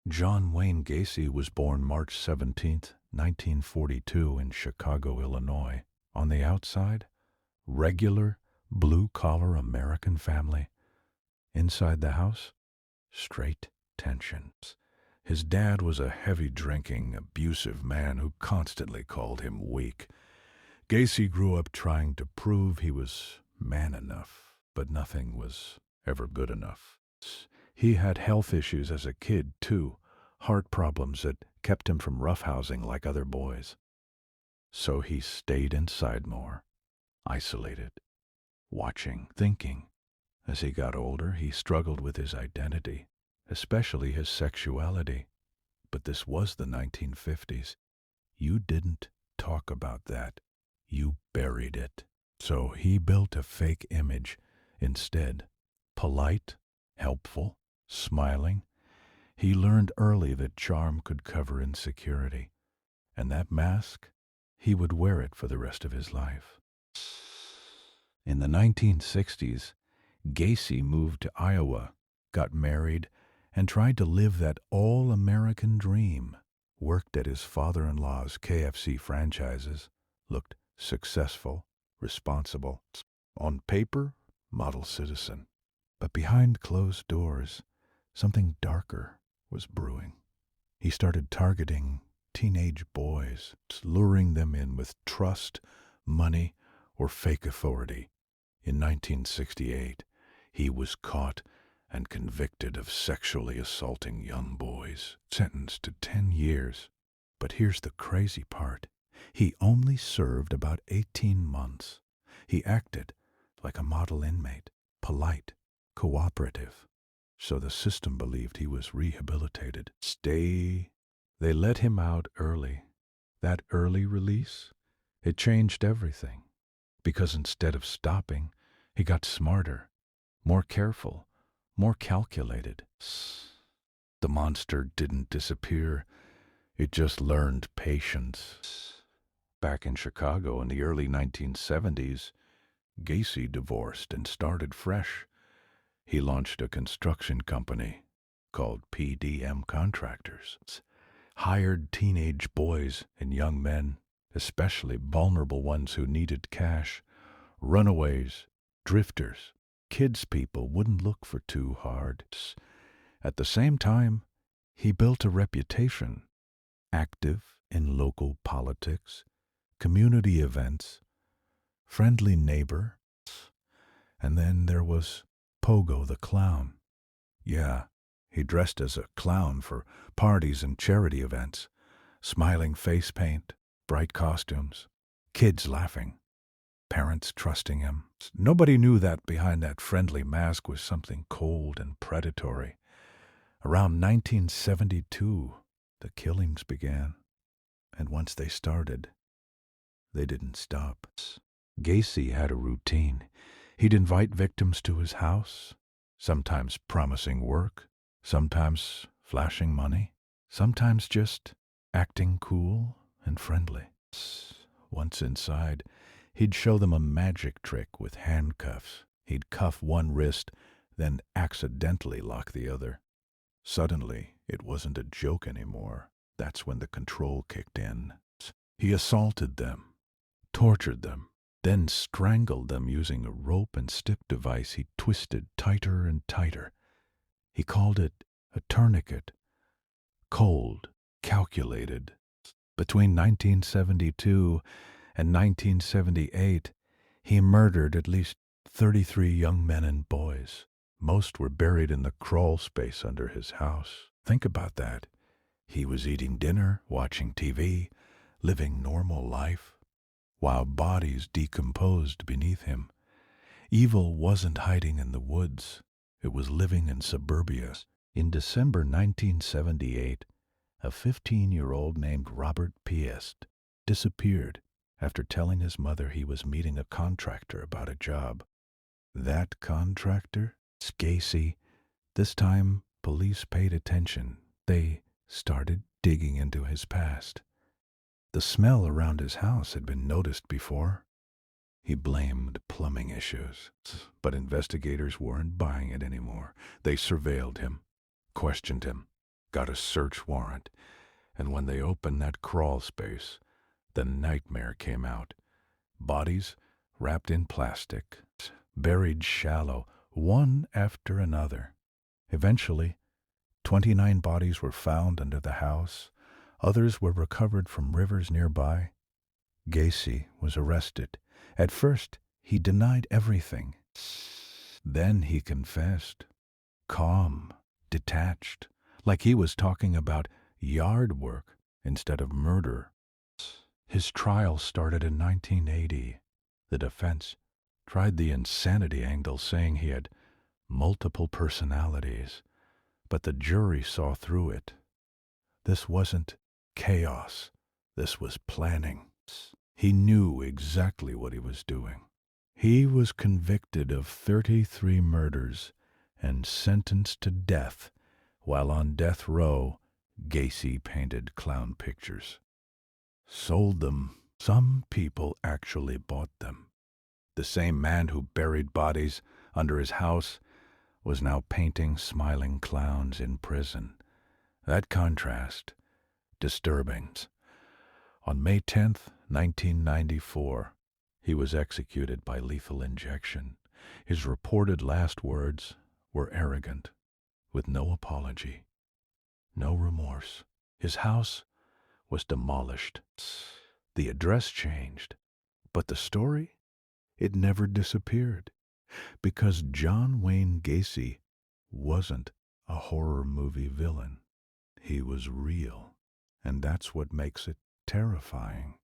John Wayne Gacy was born March 17, 1942 in Chicago, Illinois. On the outside, regular, blue-collar American family. Inside the house, straight tensions. His dad was a heavy-drinking, abusive man who constantly called him weak. Gacy grew up trying to prove he was man enough, but nothing was ever good enough. He had health issues as a kid, too, heart problems that kept him from roughhousing like other boys. So he stayed inside more, isolated, watching, thinking. As he got older, he struggled with his identity, especially his sexuality. But this was the 1950s. You didn't talk about that. You buried it. So he built a fake image instead. Polite, helpful, smiling. He learned early that charm could cover insecurity. And that mask, he would wear it for the rest of his life. In the 1960s, Gacy moved to Iowa, got married, and tried to live that all-American dream. Worked at his father-in-law's KFC franchises, looked successful, responsible. On paper, model citizen. But behind closed doors, something darker was brewing. He started targeting teenage boys, luring them in with trust, money, or fake authority. In 1968, he was caught and convicted of sexually assaulting young boys, sentenced to 10 years. But here's the crazy part. He only served about 18 months. He acted like a model inmate, polite, cooperative. So the system believed he was rehabilitated. They let him out early. That early release, it changed everything. Because instead of stopping, he got smarter, more careful, more calculated. The monster didn't disappear. It just learned patience. Back in Chicago in the early 1970s, Gacy divorced and started fresh. He launched a construction company called PDM Contractors. Hired teenage boys and young men, especially vulnerable ones who needed cash, runaways, drifters, kids people wouldn't look for too hard. At the same time, he built a reputation, active in local politics, community events, friendly neighbor. And then there was Pogo the Clown. Yeah, he dressed as a clown for parties and charity events, smiling face paint, bright costumes, kids laughing, parents trusting him. Nobody knew that behind that friendly mask was something cold and predatory. Around 1972, the killings began. And once they started, they didn't stop. Gacy had a routine. He'd invite victims to his house, sometimes promising work, sometimes flashing money, sometimes just acting cool and friendly. Once inside, he'd show them a magic trick with handcuffs. He'd cuff one wrist, then accidentally lock the other. Suddenly, it wasn't a joke anymore. That's when the control kicked in. He assaulted them, tortured them, then strangled them using a rope and stick device he twisted tighter and tighter. He called it a tourniquet. Cold, calculated. Between 1972 and 1978, he murdered at least 33 young men and boys. Most were buried in the crawl space under his house. Think about that. He was eating dinner, watching TV, living normal life, while bodies decomposed beneath him. Evil wasn't hiding in the woods. It was living in suburbia. In December 1978, a 15-year-old named Robert Piest disappeared after telling his mother he was meeting a contractor about a job. That contractor? Gacy. This time, police paid attention. They started digging into his past. The smell around his house had been noticed before. He blamed plumbing issues, but investigators weren't buying it anymore. They surveilled him, questioned him, got a search warrant, and when they opened that crawl space, the nightmare came out. Bodies wrapped in plastic, buried shallow, one after another. Eventually, 29 bodies were found under the house. Others were recovered from rivers nearby. Gacy was arrested. At first, he denied everything. Then he confessed, calm, detached, like he was talking about yard work instead of murder. His trial started in 1980. The defense tried the insanity angle, saying he had multiple personalities, but the jury saw through it. This wasn't chaos. This was planning. He knew exactly what he was doing. He was convicted of 33 murders and sentenced to death. While on death row, Gacy painted clown pictures. Sold them. Some people actually bought them. The same man who buried bodies under his house was now painting smiling clowns in prison. That contrast, disturbing. On May 10th, 1994, he was executed by lethal injection. His reported last words were arrogant, with no apology, no remorse. His house was demolished. The address changed, but the story, it never disappeared, because John Wayne Gacy wasn't a horror movie villain. He was real, and that's what makes it terrifying.